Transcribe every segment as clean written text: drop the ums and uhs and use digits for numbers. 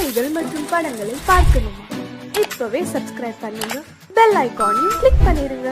செய்திகள் மற்றும் படங்களை பார்க்கணுமா? இப்பவே சப்ஸ்கிரைப் பண்ணுங்க, பெல் ஐகானையும் கிளிக் பண்ணிருங்க.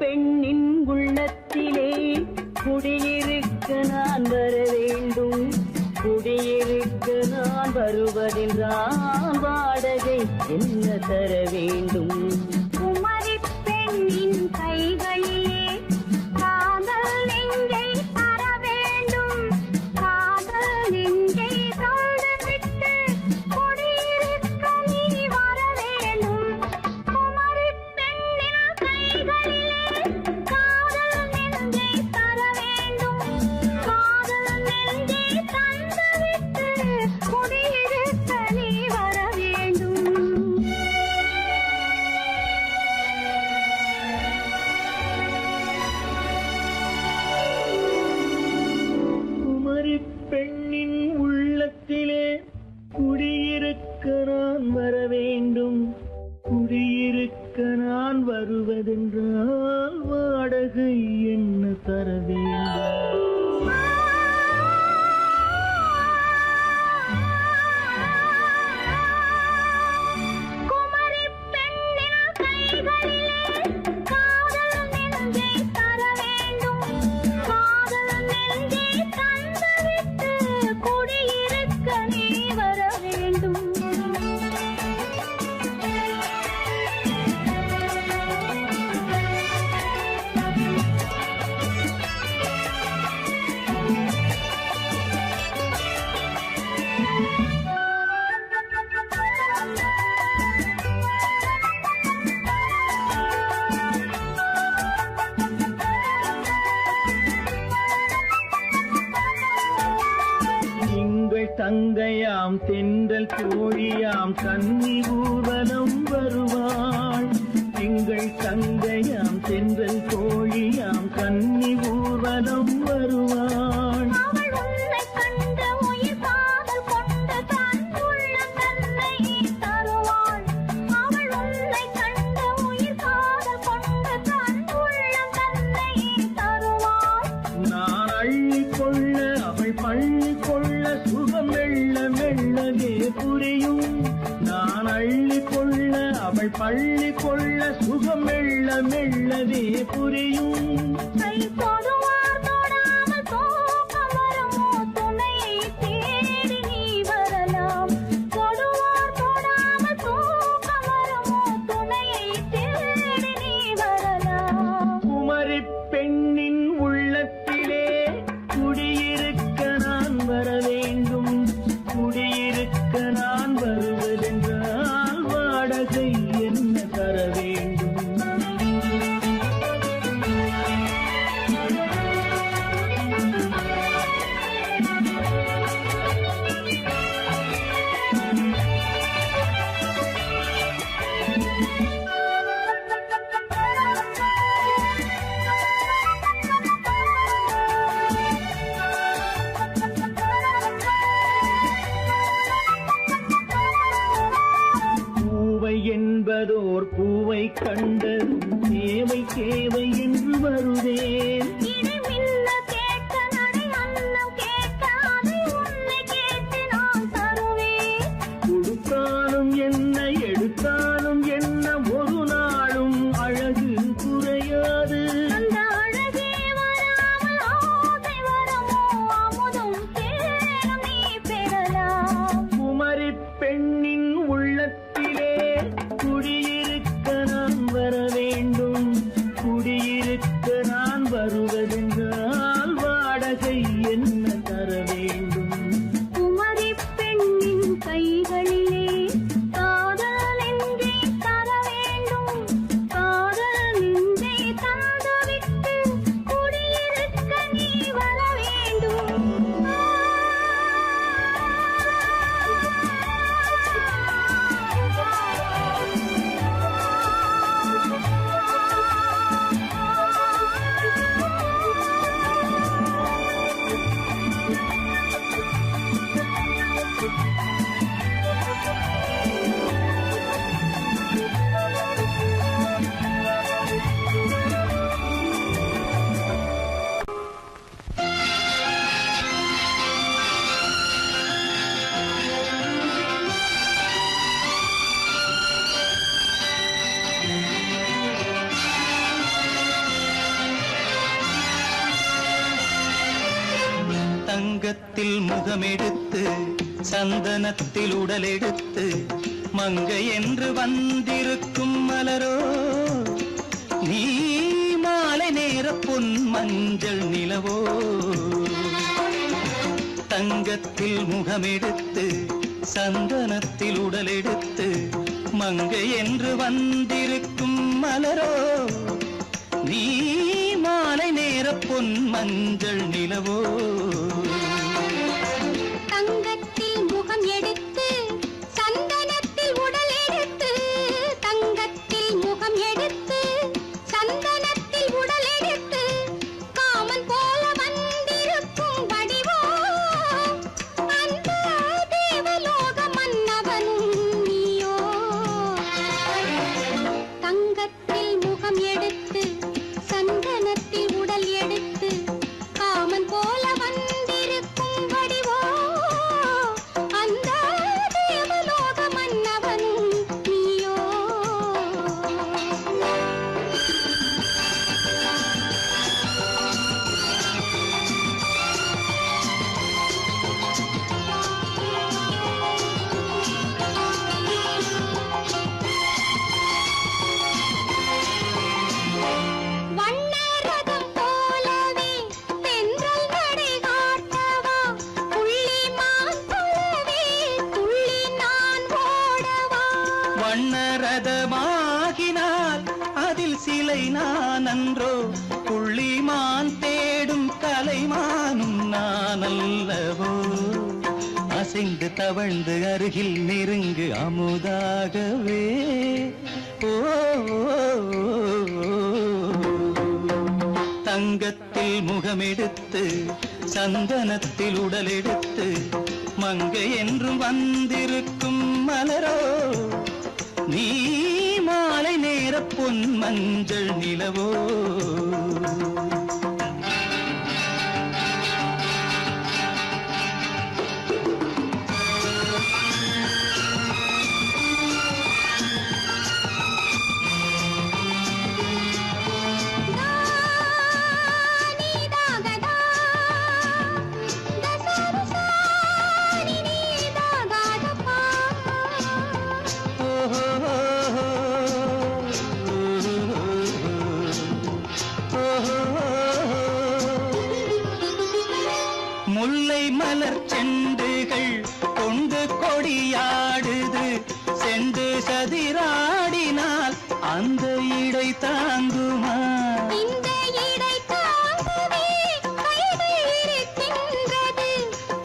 பெண்ணின் உள்ளத்திலே குடியிருக்க நான் வர வேண்டும். குடியிருக்க நான் வருவதென்றால் வாடகை என்ன தர வேண்டும்? குமரி பெண்ணின் கைகளிலே காதல் நெஞ்சை தர வேண்டும். காதல் நெஞ்சை தந்துவிட்டு குடியிருக்க நீ வர வேண்டும். குமரி பெண்ணின் கைகளிலே காதல் நெஞ்சை தர வேண்டும். காதல் நெஞ்சை தந்துவிட்டு குடியிருக்க நீ வர வேண்டும். குமரி பெண்ணின் உள்ளத்திலே குடியிருக்க நான் வர வேண்டும். குடியிருக்க நான் வருவதென்றால் வாடகை என்ன தர வேண்டும்? குமரி பெண்ணின் கைகளிலே காதல் நெஞ்சை தர வேண்டும். காதல் நெஞ்சை தந்துவிட்டு குடியிருக்க நீ வர வேண்டும். எங்கள் தங்கையாம் தென்றல் தோழியாம் கன்னி ஊர்வலம் வருவாள். எங்கள் தங்கையாம் தென்றல் தோழியாம் கன்னி ஊர்வலம் வருவாள். அவள் உன்னை கண்டு உயிர் காதல் கொண்டு தன் உள்ளம் தன்னை தருவாள். அவள் உன்னை கண்டு உயிர் காதல் கொண்டு தன் உள்ளம் தன்னை தருவாள். நான் அள்ளிக் கொள்ள அவள் பள்ளிக் கொள்ள சுகம் மெல்ல மெல்லவே புரியும். நான் அள்ளிக் கொள்ள அவள் பள்ளிக் கொள்ள சுகம் மெல்ல மெல்லவே புரியும். கை தொடுவார் தொடாமல் தூக்கம் வருமோ? துணையை தேடி நீ வரலாம். தொடுவார் தொடாமல் தூக்கம் வருமோ? துணையை தேடி நீ வரலாம். குமரி பெண்ணின் உள்ளத்திலே குடியிருக்க நான் வர வேண்டும். குடியிருக்க நான் வருவதென்றால் வாடகை என்ன தர வேண்டும்? பூவை என்பதோர் பூவை கண்டதும் தேவை தேவை என்று வருவேன். இடி மின்ன கேட்க நடை அன்னம் கேட்க அதை உன்னை கேட்டு நான் தருவேன். கொடுத்தாலும் என்ன எடுத்தாலும் என்ன ஒரு நாளும் அழகு குறையாது. அந்த அழகே வராமல் ஆசை வருமோ? அமுதும் தேனும் நீ பெறலாம். குமரி பெண்ணின் உள்ளத்திலே குடியிருக்க நான் வர வேண்டும். குடியிருக்க நான் வருவது தங்கத்தில் முகமெடுத்து சந்தனத்தில் உடலெடுத்து மங்கை என்று வந்திருக்கும் மலரோ நீ மாலை நேர பொன் மஞ்சள் நிலவோ தங்கத்தில் முகமெடுத்து சந்தனத்தில் உடலெடுத்து மங்கை என்று வந்திருக்கும் மலரோ நீ மாலை நேர பொன் மஞ்சள் நிலவோ தங்கத்தில் முகம் எடுத்து சந்தனத்தில் உடல் எடுத்து தங்கத்தில் முகம் எடுத்து சந்தனத்தில் உடல் எடுத்து காமன் போல வந்திருக்கும் வடிவோ அந்த தேவலோக மன்னவனும் நீயோ தங்கத்தில் முகம் எடுத்து சந்தனத்தில் உடல் எடுத்து காமன் போல வந்திருக்கும் வடிவோ அந்த தேவலோக மன்னவனும் நீயோ வண்ணரதம் போலவே தென்றல் நடை காட்டவா புள்ளிமான் போலவே துள்ளி நான் ஓடவா வண்ணரதமாகினால் அதில் சிலை நான் அன்றோ புள்ளிமான் தேடும் கலைமானும் நான் அல்லவோ அசைந்து தவழ்ந்து அருகில் நெருங்கு அமுதாகவே ஓ தங்கத்தில் முகமெடுத்து சந்தனத்தில் உடலெடுத்து மங்கை என்றும் வந்திருக்கும் மலரோ நீ மாலை நேர பொன் மஞ்சள் நிலவோ நீதாகதா தசரசா நீதாகதப்பா முல்லை மலர் செண்டுகள் கொண்டு கொடியாடுது செண்டு சதிராடினால் அந்த இடை தாங்குமா இந்த இடை தாங்கவே கைகள் இருக்கின்றது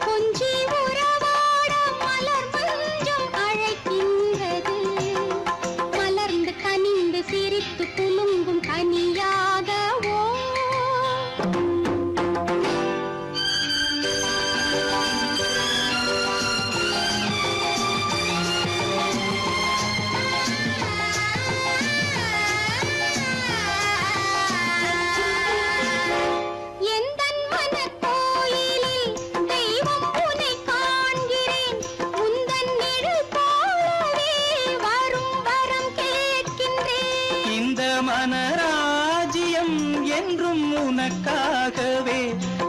கொஞ்சி உறவாட மலர் மஞ்சம் அழைக்கின்றது மலர்ந்து கனிந்து சிரித்து குலுங்கும் கனியாகவோ எந்தன் மனக்கோயிலில் தெய்வம் உன்னை காண்கிறேன் உந்தன் நிழல் போலவே வரும் வரம் கேட்கின்றேன் இந்த மனராஜ்யம் என்றும் உனக்காகவே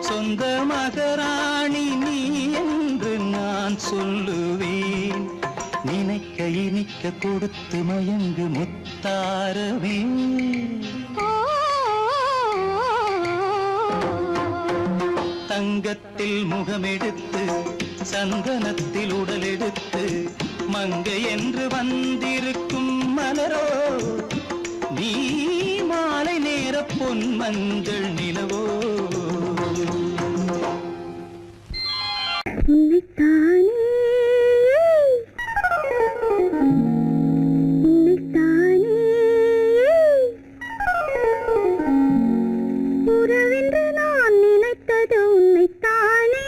சொந்த மகராணி நீ என்று நான் சொல்லுவேன் நினைக்க இனிக்க கொடுத்து மயங்கு முத்தாரவே ஓ தங்கத்தில் முகமெடுத்து சந்தனத்தில் உடலெடுத்து மங்கை என்று வந்திருக்கும் மலரோ நீ மாலை நேர பொன் மஞ்சள் நிலவோ உறவென்று நான் நினைத்தது உன்னைத்தானே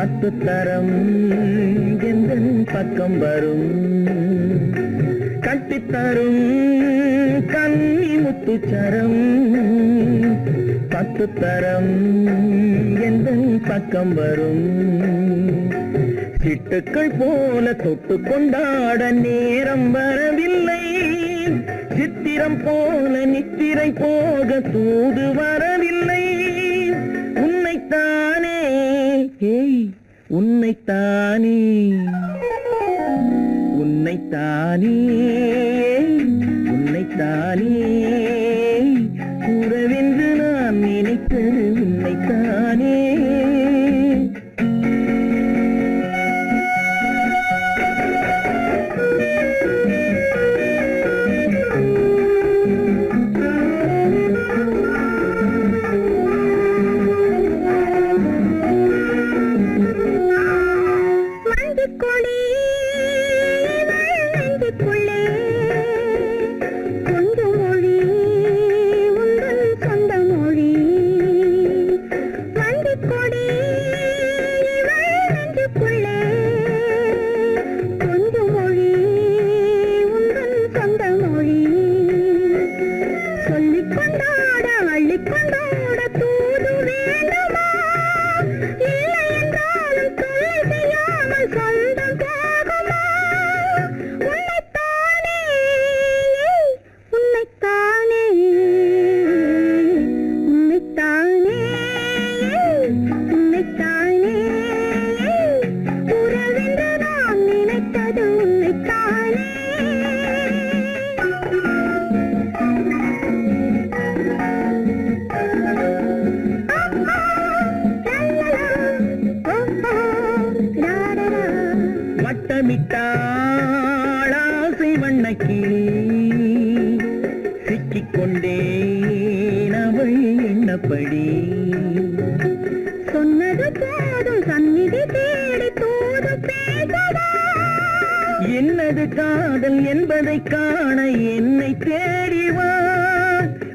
10 தரம் எந்தன் பக்கம் வரும் கட்டித்தரும் கன்னி முத்துச்சரம் 10 தரம் எந்தன் பக்கம் வரும் சிட்டுக்கள் போல தொட்டு கொண்டாட நேரம் வரவில்லை சித்திரம் போல நித்திரை போக தூது வரவில்லை உன்னைத்தானே ஏய் உன்னைத்தானே உன்னைத்தானே உன்னைத்தானே கூறவென்று நான் நினைத்தது உன்னைத்தானே வட்டமிட்டாளாசை வண்ணக்கிளி சிக்கிக்கொண்டேன் அவள் எண்ணப்படி சொன்னது போதும் சந்நிதி தேடி தூது பேசவா என்னது காதல் என்பதை காண என்னை தேடிவா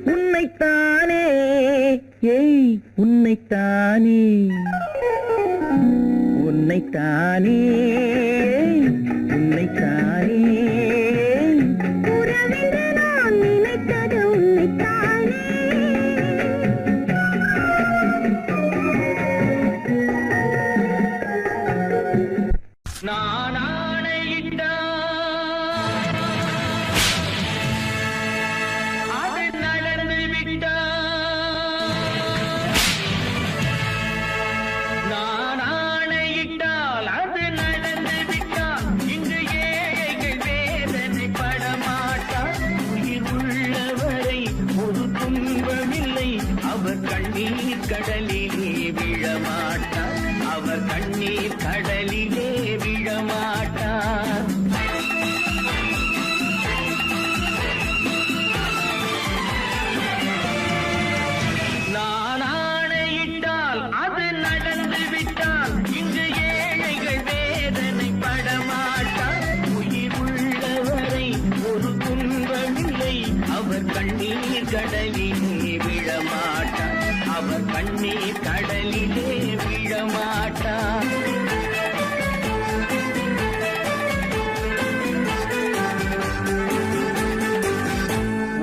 உன்னைத்தானே ஏய் உன்னைத்தானே உன்னைத்தானே உன்னைத்தானே உறவென்று நான் நினைத்தது உன்னைத்தானே நான் ஆணையிட்டால் அது நடந்து விட்டால் நான் ஆணையிட்டால் அது நடந்து விட்டால் இங்கு ஏழைகள் வேதனை படமாட்டார் உயிர் உள்ளவரை ஒரு துன்பமில்லை அவர் கண்ணீர் கடலிலே விழமாட்டார் அவர் கண்ணீர் கடலிலே விழமாட்டார் நான் ஆணையிட்டால் அது நடந்து விட்டால் இங்கு ஏழைகள் வேதனை படமாட்டார் உயிர் உள்ளவரை ஒரு துன்பமில்லை அவர் கண்ணீர் கடலிலே விழமாட்டார் அவர் கண்ணீர் கடலிலே விழமாட்டார்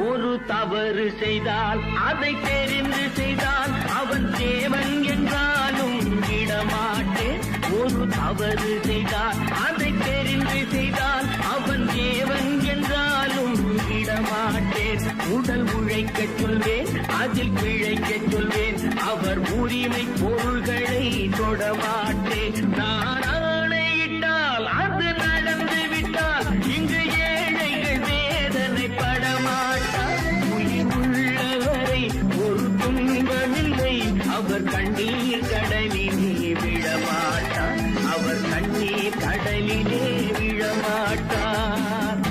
ஒரு தவறு செய்தால் அதை தெரிந்து செய்தால் அவன் தேவன் என்றாலும் விடமாட்டேன் ஒரு தவறு செய்தால் அதை தெரிந்து செய்தால் அவன் தேவன் என்றாலும் விடமாட்டேன் உடல் உழைக்கச் சொல்வேன் அதில் பிழைக்கச் சொல்வேன் அவர் உரிமை பொருள்களை தொடமாட்டேன் நான் ஆணையிட்டால் அது நடந்து விட்டால் இங்கு ஏழைகள் வேதனை படமாட்டார் உயிர் உள்ளவரை ஒரு துன்பமில்லை அவர் கண்ணீர் கடலிலே விழமாட்டார் அவர் கண்ணீர் கடலிலே விழமாட்டார்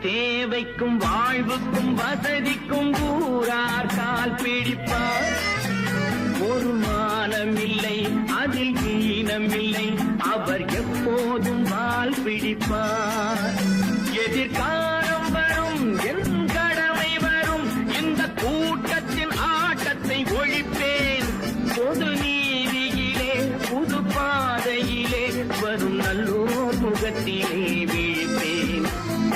தேவைக்கும் வாழ்வுக்கும் வசதிக்கும் ஊரார் கால் பிடிப்பார். ஒரு மானமில்லை அதில் ஈனமில்லை, அவர் எப்போதும் வால் பிடிப்பார். எதிர்காலம் வரும் என் கடமை வரும், இந்த கூட்டத்தின் ஆட்டத்தை ஒழிப்பேன். பொது நீதியிலே புது பாதையிலே வரும் நல்லோர் முகத்திலே விழிப்பேன்.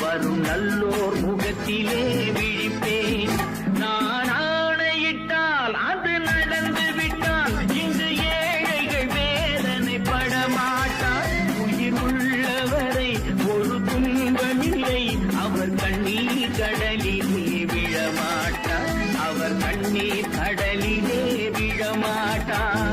வரும் நல்லோர் முகத்திலே விழிப்பேன். நான் ஆணையிட்டால் அது நடந்து விட்டால் இங்கு ஏழைகள் வேதனைப்பட மாட்டார். உயிர் உள்ளவரை ஒரு துன்பமில்லை, அவர் கண்ணீர் கடலிலே விழமாட்டார். அவர் கண்ணீர் கடலிலே விழமாட்டார்.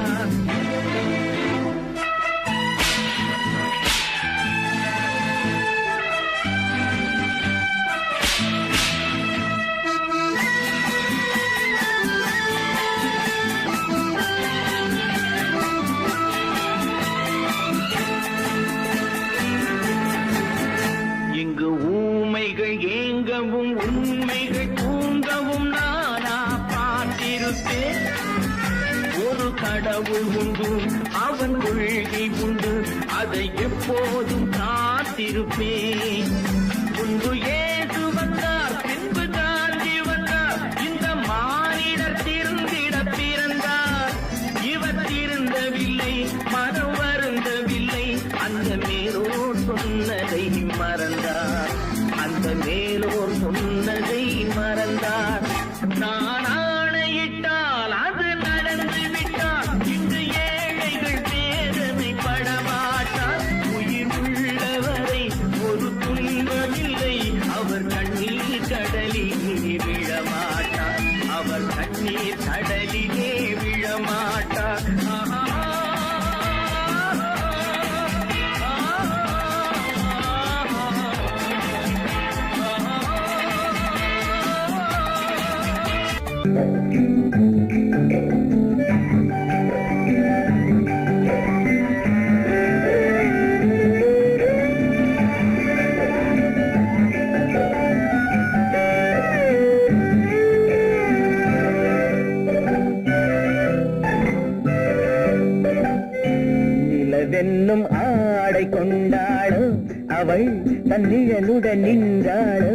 இங்கு ஊமைகள் ஏங்கவும் உண்மைகள் தூங்கவும் நானா பார்த்திருப்பேன். ஒரு கடவுள் உண்டு, அவன் கொள்கை உண்டு, அதை எப்போதும் காத்திருப்பேன். முன்பு ஏசு வந்தார், பின்பு காந்தி வந்தார், இந்த மானிடர் திருந்திட பிறந்தார். இவர் திருந்தவில்லை, மனம் வருந்தவில்லை, அந்த மேலோர் சொன்னதை மறந்தார். அந்த மேலோர் சொன்னதை மறந்தார். நான் ஆணையிட்டால் அது நடந்து விட்டால் இங்கு ஏழைகள் வேதனைப்பட மாட்டார். உயிர் உள்ளவரை ஒரு துன்பமில்லை, அவர் கண்ணீர் கடலிலே விழமாட்டார். அவர் கண்ணீர் கடலிலே விழமாட்டார். நிலவென்னும் ஆடை கொண்டாளோ, அவள் தன் நிழலுடன் நின்றாளோ.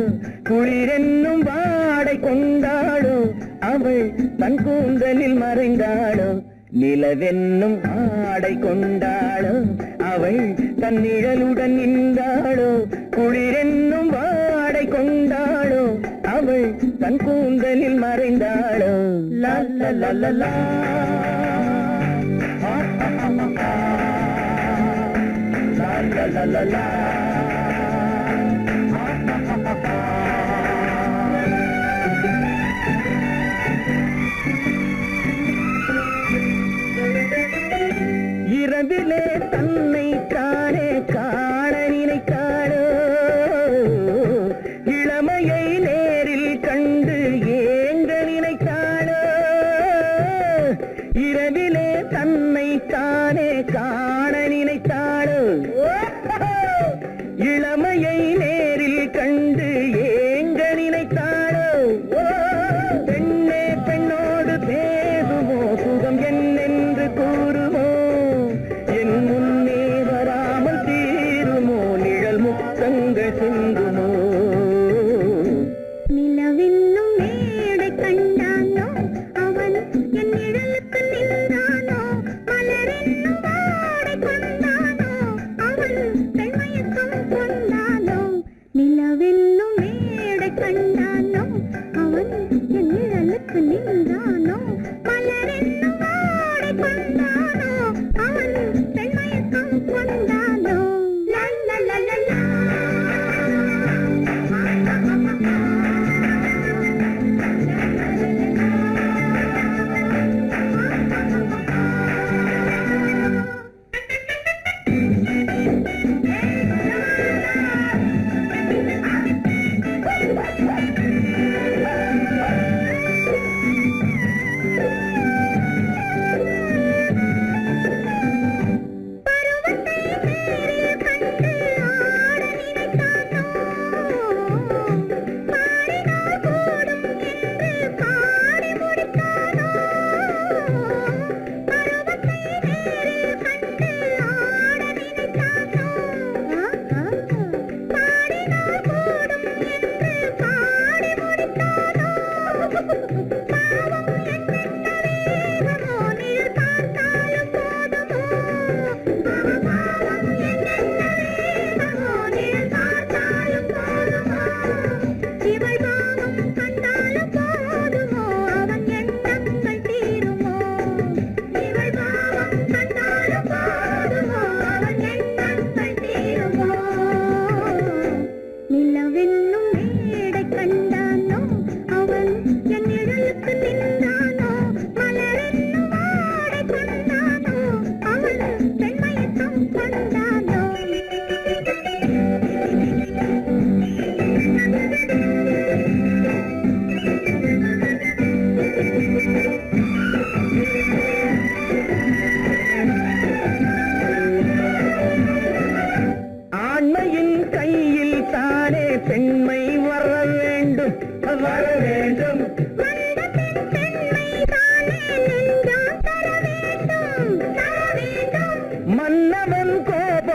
குளிரென்னும் வாடை கொண்டாளோ, அவள் தன் கூந்தலில் மறைந்தாளோ. நிலவென்னும் ஆடை கொண்டாளோ, அவள் தன் நிழலுடன் நின்றாளோ. குளிரென்னும் வாடை கொண்டாளோ, அவள் தன் கூந்தலில் மறைந்தாளோ. லா லா லா லா லா. La la la la. இரவிலே தன்னை தானே காண நினைத்தாளோ, இளமையை நேரில் கண்டு ஏங்க நினைத்தாளோ. இரவிலே தன்னை தானே காண நினைத்தாளோ, இளமையை நேரில் கண்டு ஏங்க நினைத்தாளோ. பெண்ணே பெண்ணோடு பேசுமோ, சுகம் என்னென்று கூறுமோ, என் முன்னே வராமல் தீருமோ, நிழல் முத்தங்கள் சிந்துமோ. நிலவென்னும் மேடை கண்டானோ, அவன் என் நிழலுக்கு நின்றானோ. மலரென்னும் வாடை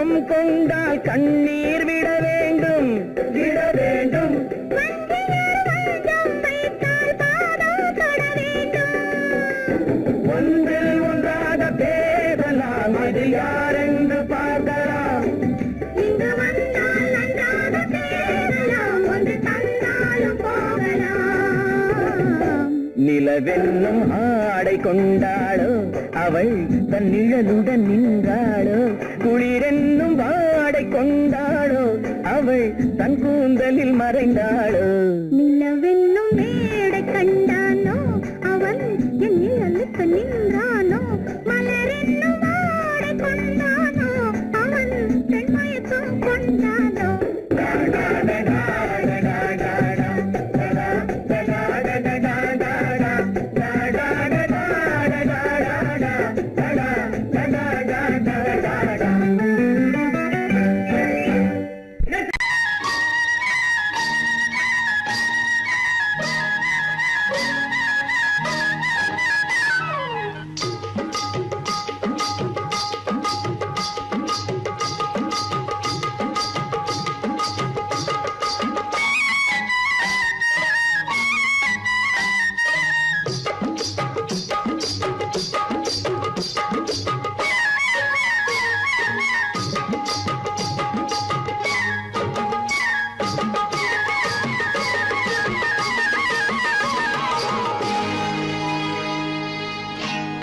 உள்ளம் கொண்டால் கண்ணீர் விட வேண்டும் விட வேண்டும். ஒன்றில் ஒன்றாக பேசலாம், அது யாரென்று பார்க்கலாம். இங்கு வந்தால் நன்றாக பேசலாம், ஒன்று தந்தாலும் போகலாம். நிலவென்னும் ஆடை கொண்டாளோ அவள் தன் நிழலுடன் நின்றாளோ, குளிரென்னும் வாடை கொண்டாளோ அவள் தன் கூந்தலில் மறைந்தாளோ. நிலவென்னும் மேடை கண்டானோ அவன் என் நிழலுக்கு நின்றானோ, மலரென்னும் வாடை கொண்டானோ அவன் பெண் மயக்கம் கொண்டானோ.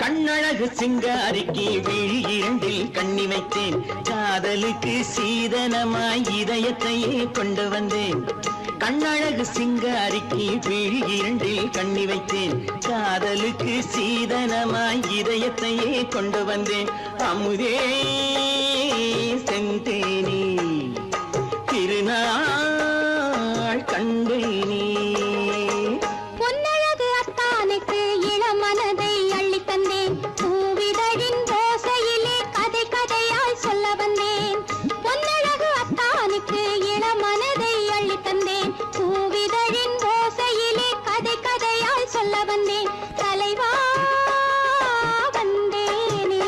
கண்ணழகு சிங்காரிக்கு விழி இரண்டில் கண்ணி வைத்தேன், காதலுக்கு சீதனமாய் இதயத்தையே கொண்டு வந்தேன். கண்ணழகு சிங்காரிக்கு விழி இரண்டில் கண்ணி வைத்தேன், காதலுக்கு சீதனமாய் இதயத்தையே கொண்டு வந்தேன். அமுதே செந்தேனே திருநாள் கண்டேனே. பொன்னழகு அத்தானுக்கு இளமனதை அள்ளித் தந்தேன், பூவிதழின் ஓசையிலே கதை கதையாய் சொல்ல வந்தேன். பொன்னழகு அத்தானுக்கு இளமனதை அள்ளித் தந்தேன், பூவிதழின் ஓசையிலே கதை கதையாய் சொல்ல வந்தேன். தலைவா வந்தேனே,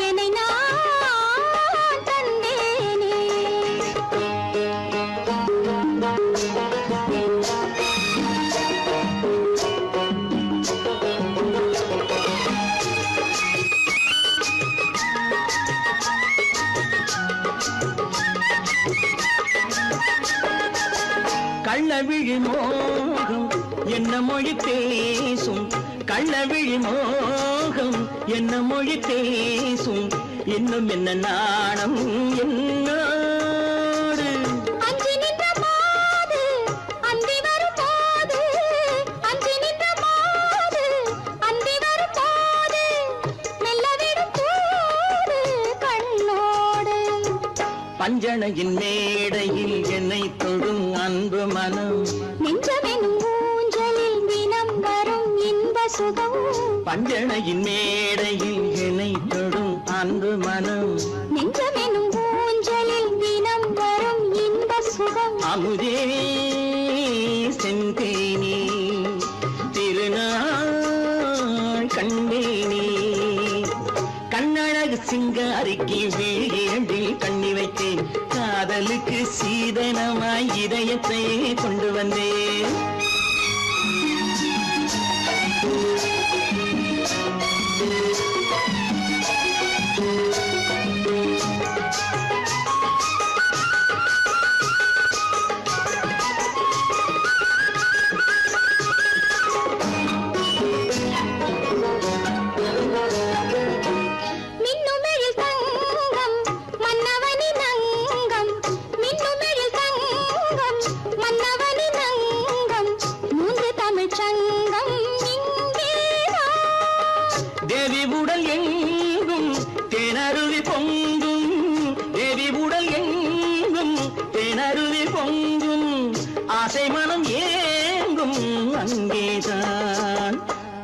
என்னை நான் தந்தேனே. கள்ளவிழி மோகம் என்ன மொழி பேசும், கள்ளவிழி மோகம் என்ன மொழி பேசும், இன்னும் என்ன நாணம் என்னோடு. அஞ்சி நின்ற மாது அந்தி வரும் போது, அஞ்சி நின்ற மாது அந்தி வரும் போது, மெல்ல விடும் போது கண்ணோடு. பஞ்சணையின் மேடையில் என்னை தொடும் அன்பு மனம், நெஞ்சமெனும் ஊஞ்சலில் தினம் வரும் இன்ப சுகம். பஞ்சணையின் மேடையில் என்னை தொடும் அன்பு மனம், நெஞ்சமெனும் ஊஞ்சலில் தினம் வரும் இன்ப சுகம். அமுதே செந்தேனே திருநாள் கண்டேனே. கண்ணழகு சிங்காரிக்கு விழி இரண்டில் கண்ணி வைத்தேன், காதலுக்கு சீதனமாய் இதயத்தையே கொண்டு வந்தேன். மின்னுமெழில் தங்கம் மன்னவனின் அங்கம், மின்னுமெழில் தங்கம் மன்னவனின் அங்கம், மூன்று தமிழ்ச் சங்கம் இங்கேதான். தேவி உடல் எங்கும் தேனருவி பொங்கும், தேவி உடல் எங்கும் தேனருவி பொங்கும், ஆசை மனம் ஏங்கும் அங்கேதான்.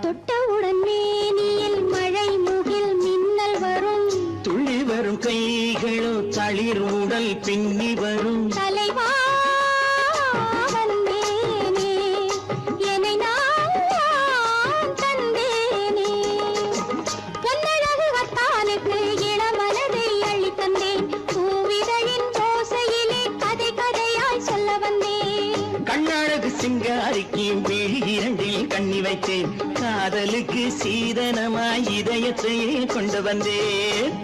தொட்டவுடன் மேனியில் மழை முகில் மின்னல் வரும், துள்ளி வரும் கைகளோ தளிர் உடல் பின்னி வரும். தலைவா வந்தேனே, என்னை நான் தந்தேனே. பொன்னழகு அத்தானுக்கு இளமனதை அள்ளித் தந்தேன், விழி இரண்டில் கண்ணி வைத்தேன் காதலுக்கு சீதனமாய் இதயத்தையே கொண்டு வந்தேன்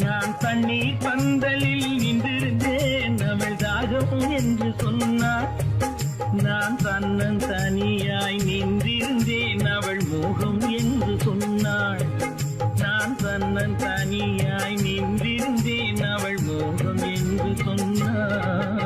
நான் தண்ணீர் பந்தலில் நின்றிருந்தேன் அவள் தாகம் என்று சொன்னாள் நான் தன்னன் தனியாய் நின்றிருந்தேன் அவள் மோகம் என்று சொன்னாள் நான் தன்னன் தனியாய் நின்றிருந்தேன் அவள் மோகம் என்று சொன்னாள்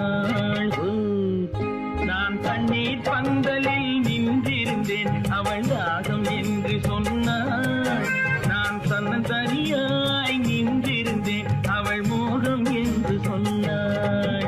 நான் தண்ணீர் பந்தலில் நின்றிருந்தேன் அவள் தாகம் என்று சொன்னாள் நான் தன்னன் தனியாய் நின்றிருந்தேன் அவள் மோகம் என்று சொன்னாள்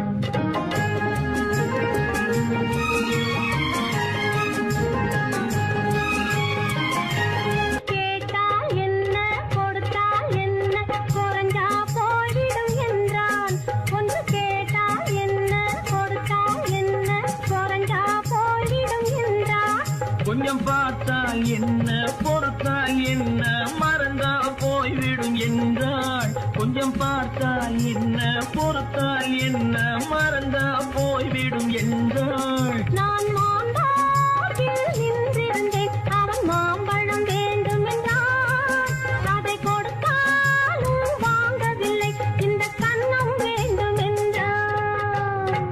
கேட்டால் என்ன கொடுத்தால் என்ன குறைஞ்சா போய்விடும் என்றான் ஒன்று கேட்டால் என்ன கொடுத்தால் என்ன குறைஞ்சா போய்விடும் என்றான் கொஞ்சம் பார்த்தால் என்ன பொறுத்தால் என்ன மறந்தா போய்விடும் என்றாள் கொஞ்சம் பார்த்தால் என்ன பொறுத்தால் என்ன மறந்தா போய்விடும் என்றாள் நான் மாம்பழத்தில் நின்றிருந்தேன் அவன் மாம்பழம் வேண்டும் என்றான் அதை கொடுத்தாலும் வாங்கவில்லை இந்த கன்னம் வேண்டும் என்றான்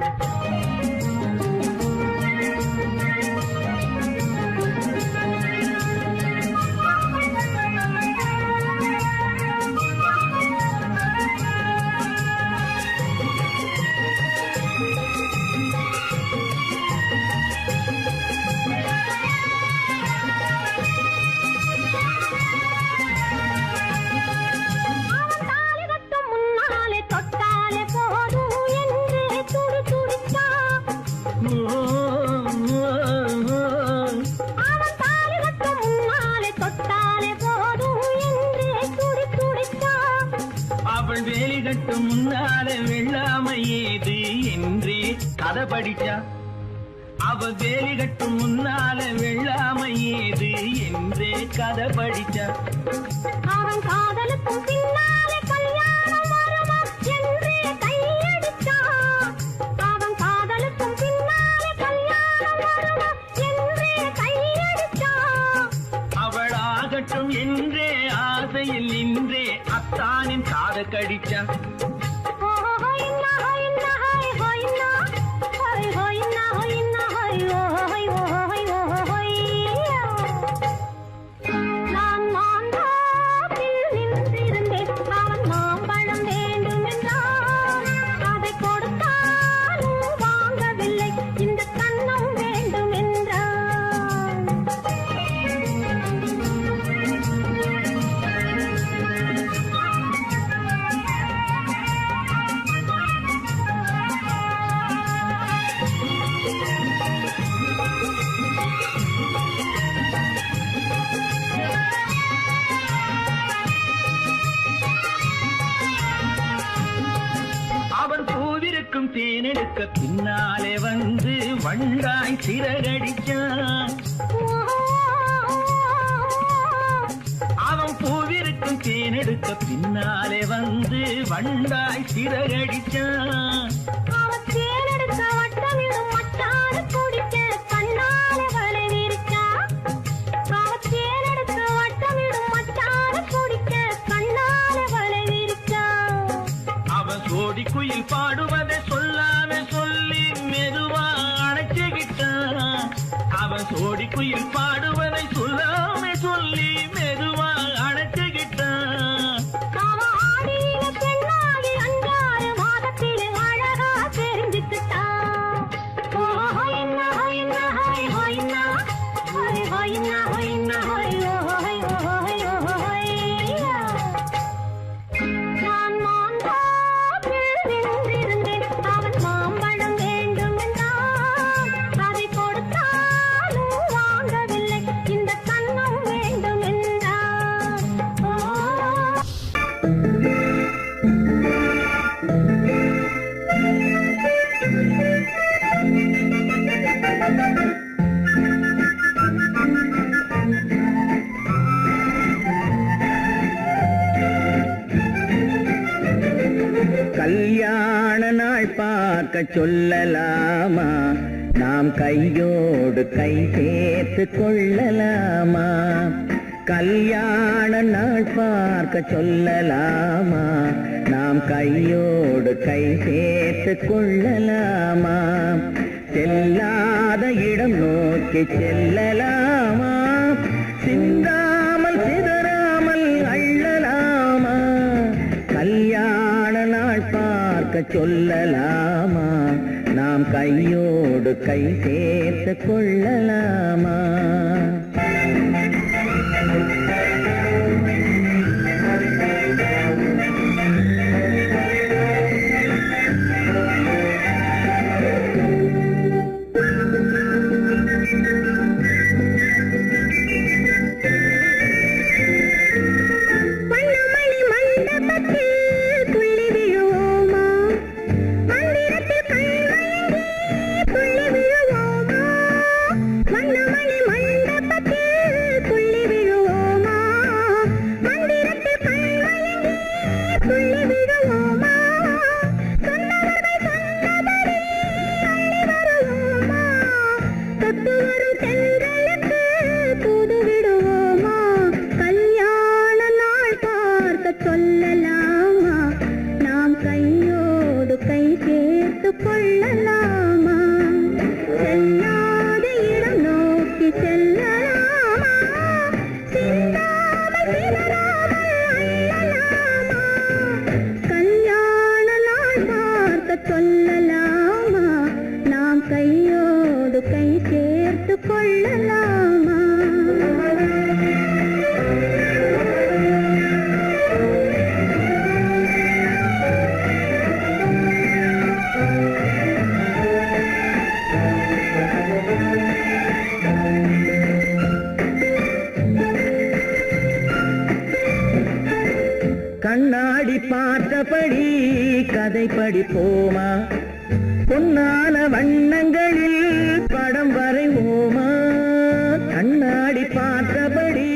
அவன் தாலி கட்டும் முன்னாலே தொட்டாலே போதும் என்று துடி துடித்தான் அவன் தாலி கட்டும் முன்னாலே தொட்டாலே போதும் என்று துடி துடித்தான் அவள் வேலி கட்டும் முன்னாலே வெள்ளாமை ஏது என்றே கதை படிச்சா அவள் வேலி கட்டும் முன்னாலே வெள்ளாமை ஏது என்றே கதை படிச்சா அவன் காதலுக்கும் பின்னாலே கல்யாணம் வருமா என்றே கையடித்தான் அவன் காதலுக்கும் பின்னாலே கல்யாணம் வருமா என்றே கையடித்தான் அவள் ஆகட்டும் என்றே ஆசையில் நின்றே அத்தானின் காத கடிச்சா நான் மாம்பழத்தில் நின்றிருந்தேன் அவன் மாம்பழம் வேண்டும் என்றான் அதை கொடுத்தாலும் வாங்கவில்லை இந்த கன்னம் வேண்டும் என்றான் அவன் பூவிருக்கும் தேனெடுக்க பின்னாலே வந்து வண்டாய் சிறகடிச்சான் அவன் பூவிருக்கும் தேனெடுக்க பின்னாலே வந்து வண்டாய் சிறகடிச்சான் அவன் தேனெடுக்க வட்டமிடும் மட்டாறு குடிக்க கண்ணாலே வலை விரிச்சா அவன் தேனெடுக்க வட்டமிடும் மட்டாறு குடிக்க கண்ணாலே வலை விரிச்சா அவன் சோடி குயில் பாடுவதை சொல்லாம குயில் பாடுவதை சொல்லாமே சொல்லி மெதுவா அணைச்சுக்கிட்டான். ஆடியில பெண்ணாகி 5 மாதத்திலே அழகா தெரிஞ்சுக்கிட்டான். ஹொய்னா ஹொய்னா ஹொய் ஹொய்னா ஹொய் ஹொய்னா ஹொய்னா ஹொய் ஹொய் ஹொய் ஹொய்யா. நான் மாந்தாப்பில் நின்றிருந்தேன். அவன் மாம்பழம் வேண்டும் என்றான். அதை கொடுத்தாலும் வாங்கவில்லை. இந்த கன்னம் வேண்டும் என்றான். கல்யாண நாள் பார்க்க சொல்லலாமா, நாம் கையோடு கை சேர்த்து கொள்ளலாமா. கல்யாண நாள் பார்க்க சொல்லலாமா, நாம் கையோடு கை சேர்த்து கொள்ளலாமா. செல்லாத இடம் நோக்கி செல்லலாமா, சிந்தாமல் சிதறாமல் அள்ளலாமா. கல்யாண நாள் பார்க்க சொல்லலாமா, நாம் கையோடு கை சேர்த்து கொள்ளலாமா. வண்ணமணி மண்டபத்தில் துள்ளி விழுவோமா, மந்திரத்தில் கண்மயங்கி துள்ளி விழுவோமா. வண்ணமணி மண்டபத்தில் துள்ளி விழுவோமா, மந்திரத்தில் கண்மயங்கி துள்ளி விழுவோமா. சொன்னவர்கள் சொன்னபடி அள்ளி வருவோமா, தொட்டு வரும் தென்றலுக்கு தூது விடுவோமா. கல்யாண நாள் பார்க்க சொல்லலாமா, நாம் கையோடு கை சேர்த்து கொள்ளலாமா. செல்லாத இடம் நோக்கி செல்லலாமா, சிந்தாமல் சிதறாமல் அள்ளலாமா. கல்யாண நாள் பார்க்க சொல்லலாமா, நாம் கையோடு கை சேர்த்து கொள்ளலாமா. கண்ணாடி பார்த்தபடி கதை படிப்போமா, பொன்னான வண்ணங்களில் படம் வரைவோமா. கண்ணாடி பார்த்தபடி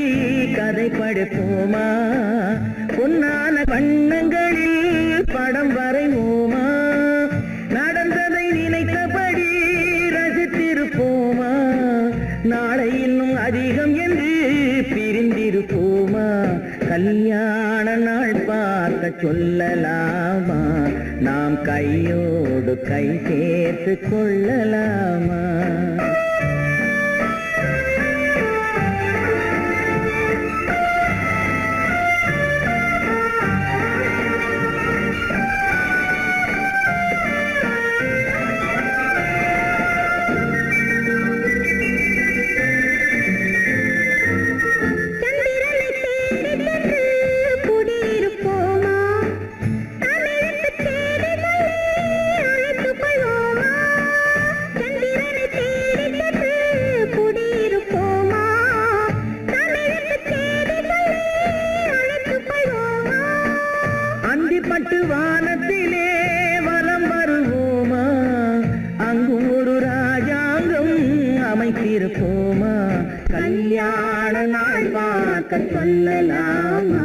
கதை படிப்போமா, பொன்னான வண்ணங்களில் படம் வரைவோமா. நடந்ததை நினைத்தபடி ரசித்திருப்போமா, நாளை இன்னும் அதிகம் என்று பிரிந்திருப்போமா. கல்யாண நாள் பார்க்க சொல்லலாமா, நாம் கையோடு கை சேர்த்து கொள்ளலாமா. சந்திரனை தேடி சென்று குடியிருப்போமா, தமிழுக்கு தேடி சொல்லி அழைத்துக் கொள்வோமா. சந்திரனை தேடி சென்று குடியிருப்போமா, தமிழுக்கு தேடி சொல்லி அழைத்துக் கொள்வோமா. அந்திப்பட்டு வானத்திலே வலம் வருவோமா, அங்கும் ஒரு ராஜாங்கம் அமைத்திருப்போமா. கல்யாண நாள் பார்க்க சொல்லலாமா,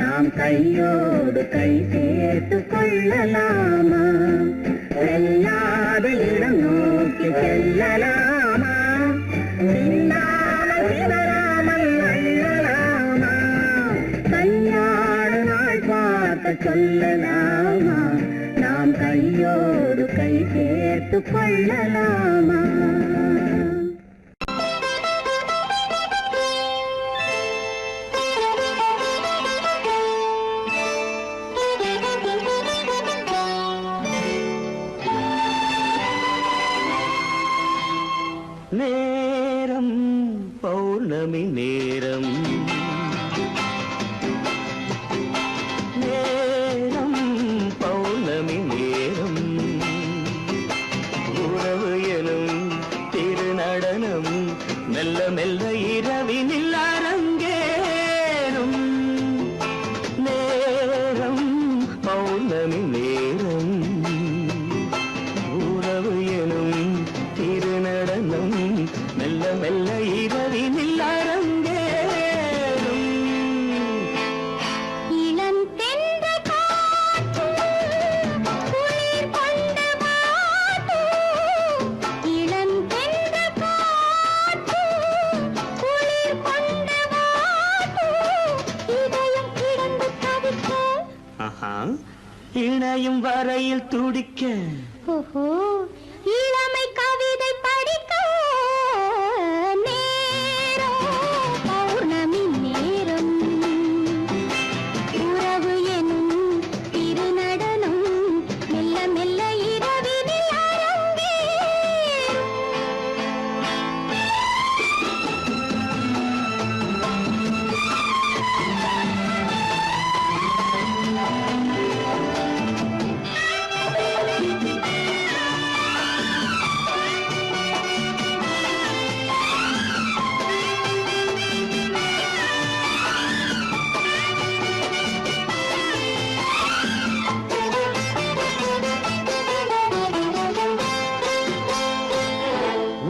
நாம் கையோடு கை சேர்த்து கொள்ளலாமா. செல்லாத இடம் நோக்கி செல்லலாமா, சிந்தாமல் சிதறாமல் அள்ளலாமா. கல்யாண நாள் பார்க்க சொல்லலாமா, நாம் கையோடு கை சேர்த்து கொள்ளலாமா. இணையும் வரையில் துடிக்க ஓஹோ இளமை கவிதை படிக்க நேரம் பௌர்ணமி நேரம் உறவு எனும் திருநடனம் மெல்ல மெல்ல இரவினில் அரங்கேறும்.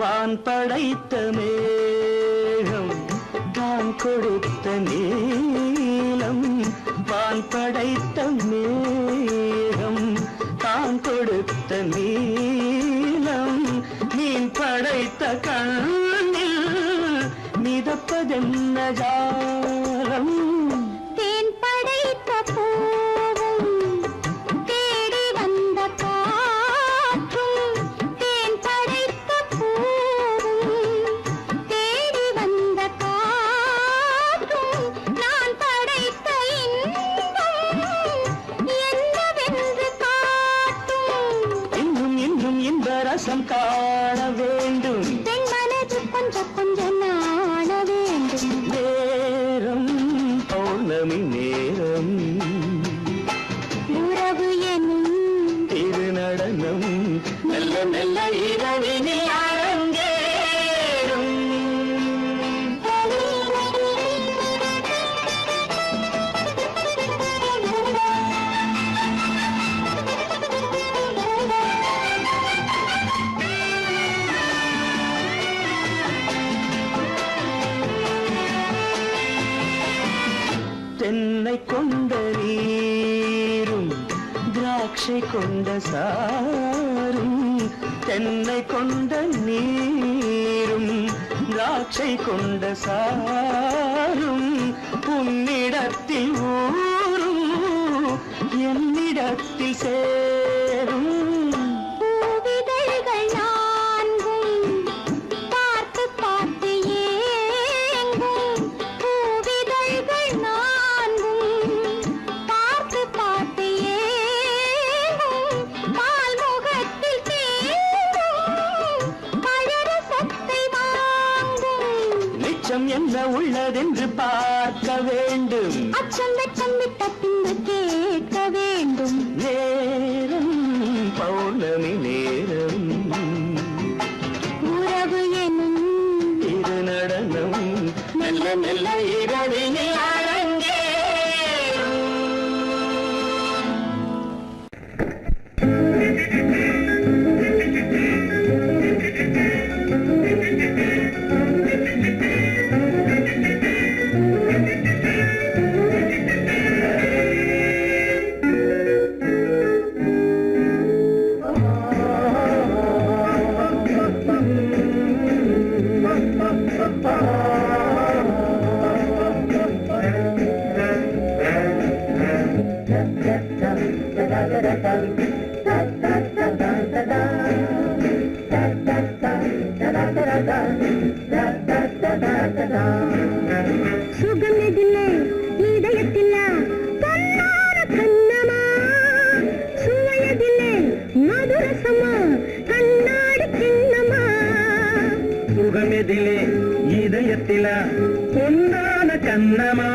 வான் படைத்த மேகம் தான் கொடுத்த நீலம் வான் படைத்த மேகம் தான் கொடுத்த நீலம் மீன் படைத்த கண்ணில் மிதப்பதென்ன ஜாலம் தேன் படைத்த பூவும் தேடி வந்த காற்றும் தேன் படைத்த பூவும் தேடி வந்த காற்றும் நான் படைத்த இன்பம் என்னவென்று காட்டும். இன்னும் இன்னும் இன்ப ரசம் காண வேண்டும் பெண் மனது கொஞ்சம் கொஞ்சம் நாண வேண்டும். நேரம் பௌர்ணமி நேரம் உறவு எனும் திருநடனம் மெல்ல மெல்ல இரவினில் அரங்கேறும் தென்னை கொண்ட நீரும் திராட்சை கொண்ட சாரும் தென்னை கொண்ட நீரும் திராட்சை கொண்ட சாரும் உன்னிடத்தில் ஊரும் என்னிடத்தில் சேரும் பூவிதழ்கள் நான்கும் பார்த்து பார்த்து ஏங்கும். பூவிதழ்கள் நான்கும் பார்த்து பார்த்து ஏங்கும். பால்முகத்தில் தேங்கும் பழரசத்தை வாங்கும். நிச்சம் என்ன உள்ளதென்று பார்க்க வேண்டும் அச்சம் வெச்சம் விட்ட பின்பு கேட்க வேண்டும். நேரம் பௌர்ணமி நேரம் உறவு எனும் திருநடனம் மெல்ல மெல்ல இரவினில் அரங்கேறும் சுகமெதிலே இதயத்தில பொன்னார கண்ணமா சுவையதிலே மதுரசமா கண்ணாடி கிண்ணமா சுகமெதிலே இதயத்தில பொன்னான கண்ணமா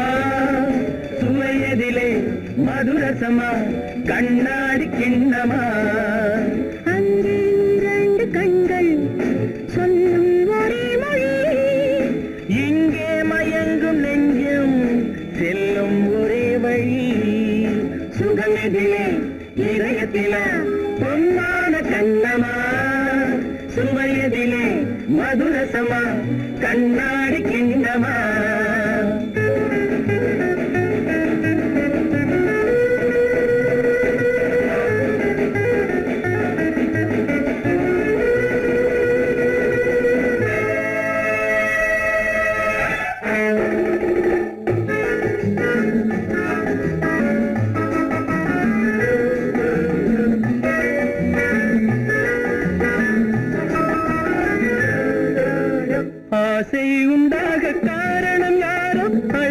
சுவையதிலே மதுரசமா கண்ணாடி கிண்ணமா அங்கே இரண்டு கண்கள் சொல்லும் ஒரே மொழி இங்கே மயங்கும் நெஞ்சும் செல்லும் ஒரே வழி சுகமெதிலே இதயத்தில பொன்னான கண்ணமா சுவையதிலே மதுரசமா கண்ணாடி கிண்ணமா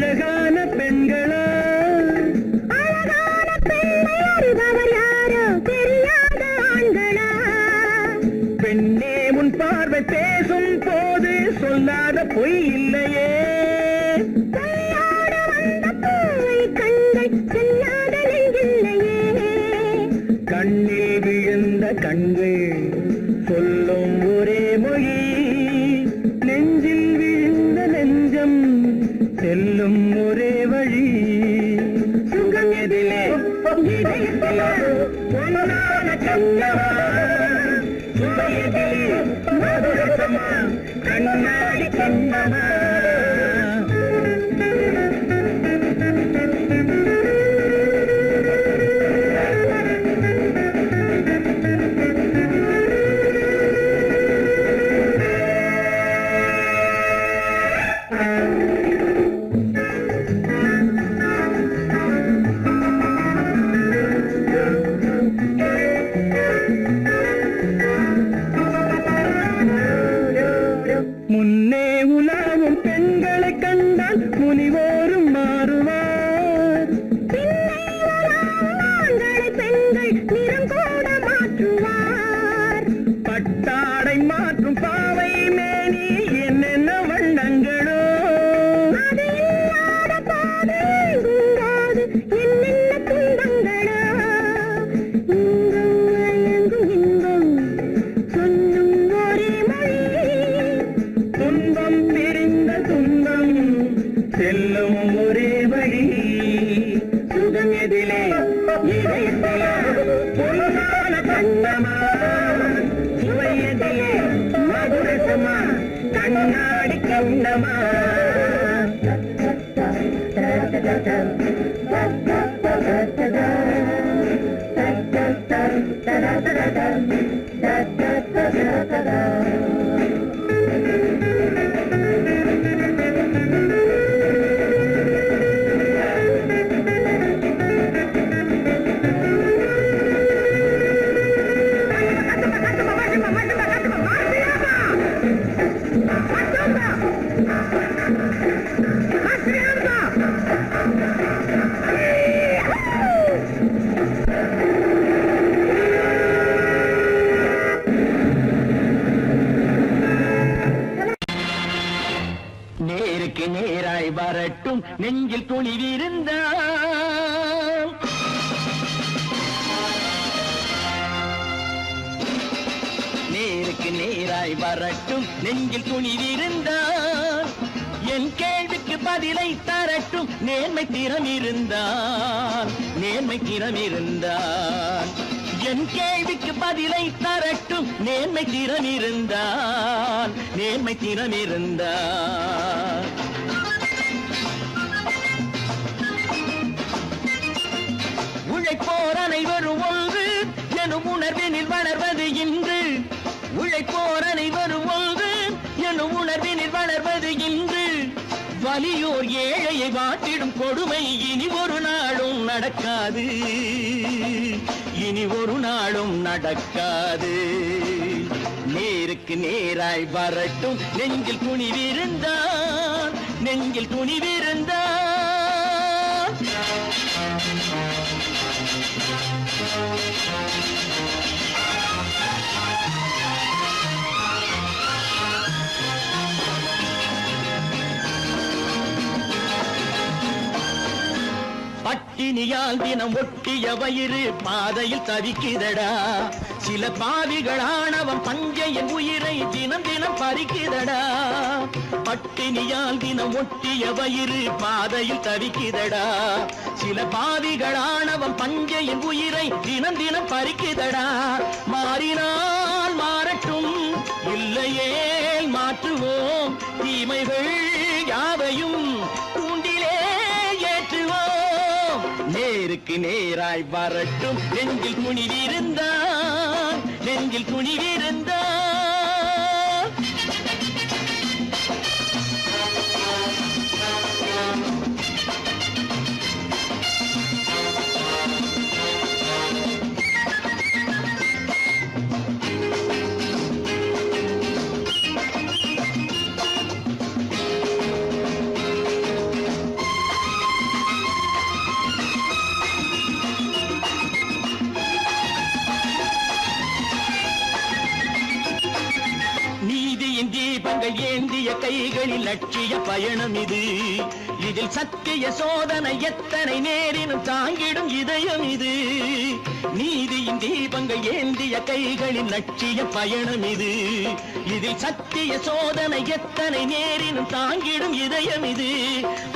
அழகான பெண்களா அழகான பெண்ணை அறிபவர் யாரோ தெரியாத ஆண்களா பெண்ணே உன் பார்வை பேசும் போது சொல்லாத பொய் இல்லையே கையோடு வந்த பூவை கண்கள் செல்லாத நெஞ்சில்லையே கண்ணில் விழுந்த கண்கள் சொல்லும் ஒரே மொழி நெஞ்சில் விழுந்த நெஞ்சம் செல்லும் ஒரே வழி சுகம் எதிலே இதயத்திலே பொன்னான கண்ணவா சுவை எதிலே மதுரசமா கண்ணாடி கண்ணவா முன்னே உலாவும் பெண்களை கண்டால் முனிவோரும் மாறுவார் பின்னை உலாவும் ஆண்களை பெண்கள் நிறம் கூட மாற்றுவார் பட்டாடை மாற்றும் பாவை மேனி என்னென்ன வண்ணங்களோ அது இல்லாத போது எங்குங்காது என்னென்ன துன்பங்களோ இங்கும் எங்கும் இன்பம் சொல்லும் ஒரே மொழி துன்பம் பிரிந்த துன்பம் செல்லும் ஒரே வழி சுகம் எதிலே இதயத்திலே பொன்னான கண்ணமா சுவை எதிலே மதுரசமா கண்ணாடி கண்ணமா நேருக்கு நேராய் வரட்டும் நெஞ்சில் துணிவிருந்தால் நேருக்கு நேராய் வரட்டும் நெஞ்சில் துணிவிருந்தால் என் கேள்விக்கு பதிலை தரட்டும் நேர்மை திறம் இருந்தால் என் கேள்விக்கு பதிலை தரட்டும் நேர்மை திறம் இருந்தால் உழைப்போர் அனைவரும் ஒன்று எனும் உணர்வினில் வளர்வது இன்று உழைப்போர் அனைவரும் ஒன்று எனும் உணர்வினில் வளர்வது இன்று வலியோர் ஏழையை வாட்டிடும் கொடுமை இனி ஒரு நாளும் நடக்காது நேருக்கு நேராய் வரட்டும் நெஞ்சில் துணிவிருந்தால் பட்டினியால் தினம் ஒட்டிய வயிறு பாதையில் தவிக்குதடா சில பாவிகளானவன் பஞ்சையின் உயிரை தினம் தினம் பறிக்குதடா பட்டினியால் தினம் ஒட்டிய வயிறு பாதையில் தவிக்குதடா சில பாவிகளானவன் பஞ்சையின் உயிரை தினம் தினம் பறிக்குதடா மாறினால் மாறட்டும் இல்லையே மாற்றுவோம் தீமைகள் யாவையும் கூண்டிலே ஏற்றுவோம் நேருக்கு நேராய் வரட்டும் நெஞ்சில் துணிவிருந்தால் கைகளில் லட்சிய பயணம் இது. இதில் சத்திய சோதனை எத்தனை நேரினும் தாங்கிடும் இதயம் இது. நீதியின் தீபங்கள் ஏந்திய கைகளின் லட்சிய பயணம் இது. இதில் சத்திய சோதனை எத்தனை நேரினும் தாங்கிடும் இதயம் இது.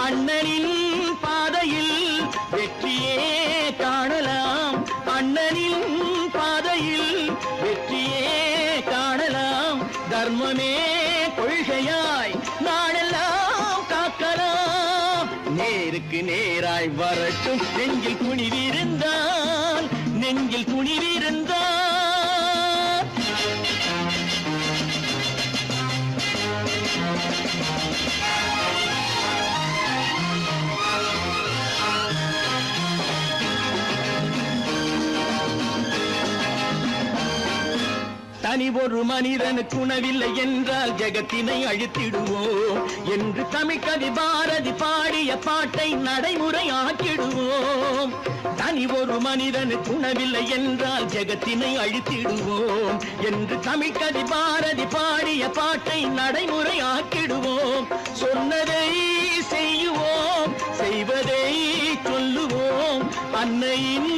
அண்ணனின் பாதையில் வெற்றியே காணலாம், அண்ணனின் பாதையில் வெற்றியே காணலாம். தர்மமே கொள்கையாய் நாளெல்லாம் காக்கலாம். நேருக்கு நேராய் வரட்டும் நெஞ்சில் துணிவிருந்தால், நெஞ்சில் துணிவிருந்தால். தனி ஒரு மனிதனுக்கு உணவில்லை என்றால் ஜெகத்தினை அழித்திடுவோம் என்று தமிழ்கவி பாரதி பாடிய பாட்டை நடைமுறையாக்கிடுவோம். தனி ஒரு மனிதனுக்கு உணவில்லை என்றால் ஜெகத்தினை அழித்திடுவோம் என்று தமிழ்கவி பாரதி பாடிய பாட்டை நடைமுறையாக்கிடுவோம். சொன்னதை செய்யுவோம், செய்வதை சொல்லுவோம். அன்னையின்